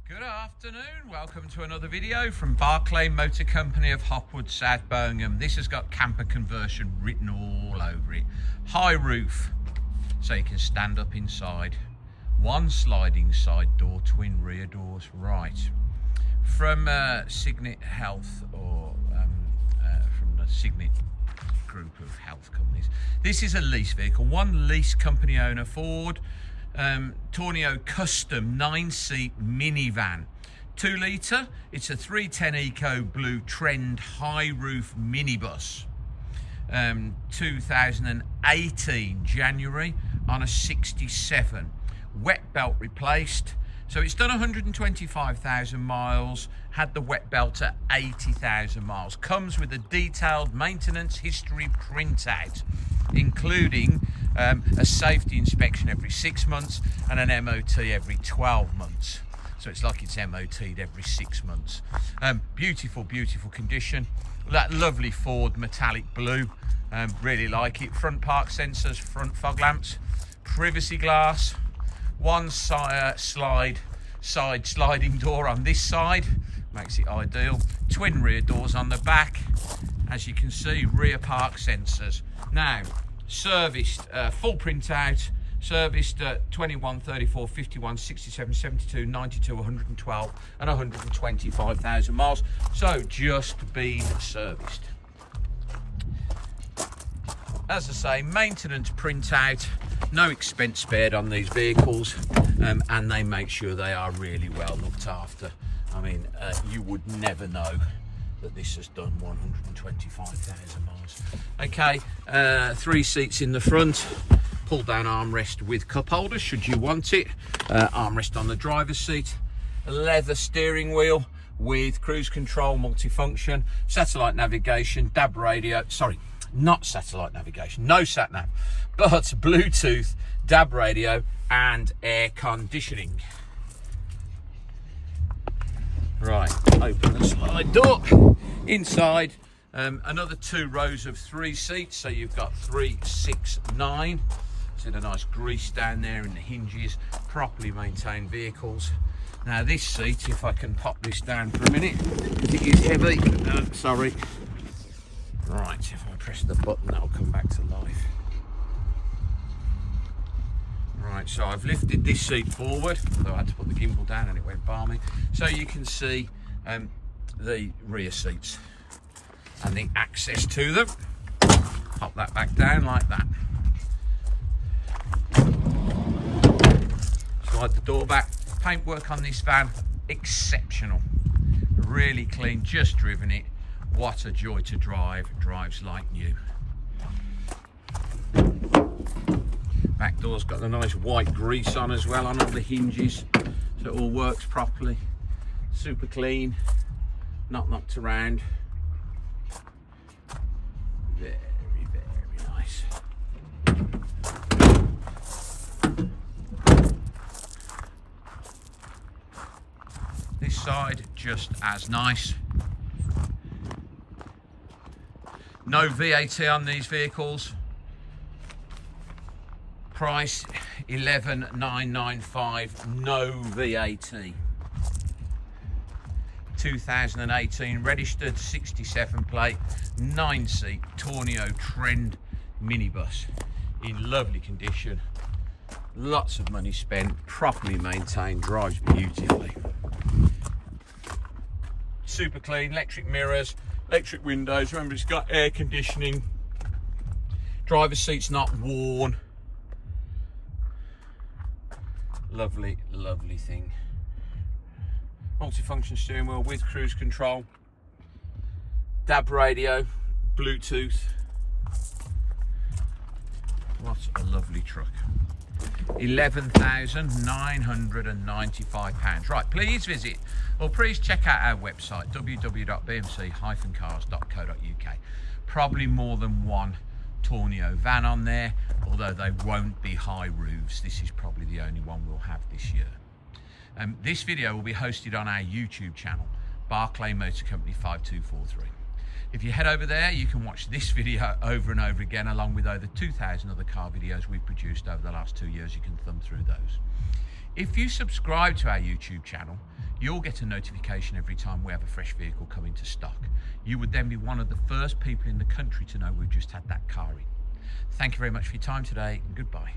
Good afternoon, welcome to another video from Barclay Motor Company of Hopwood, South Birmingham. This has got camper conversion written all over it. High roof, so you can stand up inside. One sliding side door, twin rear doors. Right, from Signet Health or from the Signet group of health companies. This is a lease vehicle, one lease company owner, Ford Tourneo custom 9-seat minivan, 2 litre. It's a 310 EcoBlue Trend high roof minibus, 2018 January on a 67, wet belt replaced. So it's done 125,000 miles, had the wet belt at 80,000 miles. Comes with a detailed maintenance history printout, including a safety inspection every 6 months and an MOT every 12 months. So it's like it's MOT'd every 6 months. Beautiful, beautiful condition. That lovely Ford metallic blue, really like it. Front park sensors, front fog lamps, privacy glass, one side sliding door on this side, makes it ideal. Twin rear doors on the back, as you can see, rear park sensors. Now, serviced, full printout, serviced at 21, 34, 51, 67, 72, 92, 112 and 125,000 miles. So just been serviced. As I say, maintenance printout, no expense spared on these vehicles, and they make sure they are really well looked after. I mean, you would never know that this has done 125,000 miles. Okay, 3 seats in the front, pull down armrest with cup holder should you want it, armrest on the driver's seat, a leather steering wheel with cruise control, multifunction, satellite navigation, DAB radio, sorry, not satellite navigation, no sat nav, but Bluetooth, DAB radio and air conditioning. Right, open the slide door. Inside, another 2 rows of 3 seats, so you've got 3, 6, 9. See the nice grease down there in the hinges, properly maintained vehicles. Now this seat, if I can pop this down for a minute, because it is heavy, sorry. Right, if I press the button, that'll come back to life. Right, so I've lifted this seat forward, although I had to put the gimbal down and it went balmy, so you can see the rear seats and the access to them. Pop that back down like that. Slide the door back. Paintwork on this van, exceptional. Really clean, just driven it. What a joy to drive, drives like new. Back door's got the nice white grease on as well on all the hinges, so it all works properly. Super clean, not knocked around. Very, very nice. This side just as nice. No VAT on these vehicles. Price 11,995, no VAT. 2018 registered 67 plate 9-seat Tourneo Trend minibus in lovely condition. Lots of money spent, properly maintained, drives beautifully. Super clean, electric mirrors, electric windows. Remember, it's got air conditioning. Driver's seat's not worn. Lovely, lovely thing. Multifunction steering wheel with cruise control, DAB radio, Bluetooth. What a lovely truck. £11,995. Right, please visit, or please check out our website, www.bmc-cars.co.uk. Probably more than one Tourneo van on there, although they won't be high roofs. This is probably the only one we'll have this year. This video will be hosted on our YouTube channel, Barclay Motor Company 5243. If you head over there, you can watch this video over and over again, along with over 2,000 other car videos we've produced over the last 2 years. You can thumb through those. If you subscribe to our YouTube channel, you'll get a notification every time we have a fresh vehicle come into stock. You would then be one of the first people in the country to know we've just had that car in. Thank you very much for your time today, and goodbye.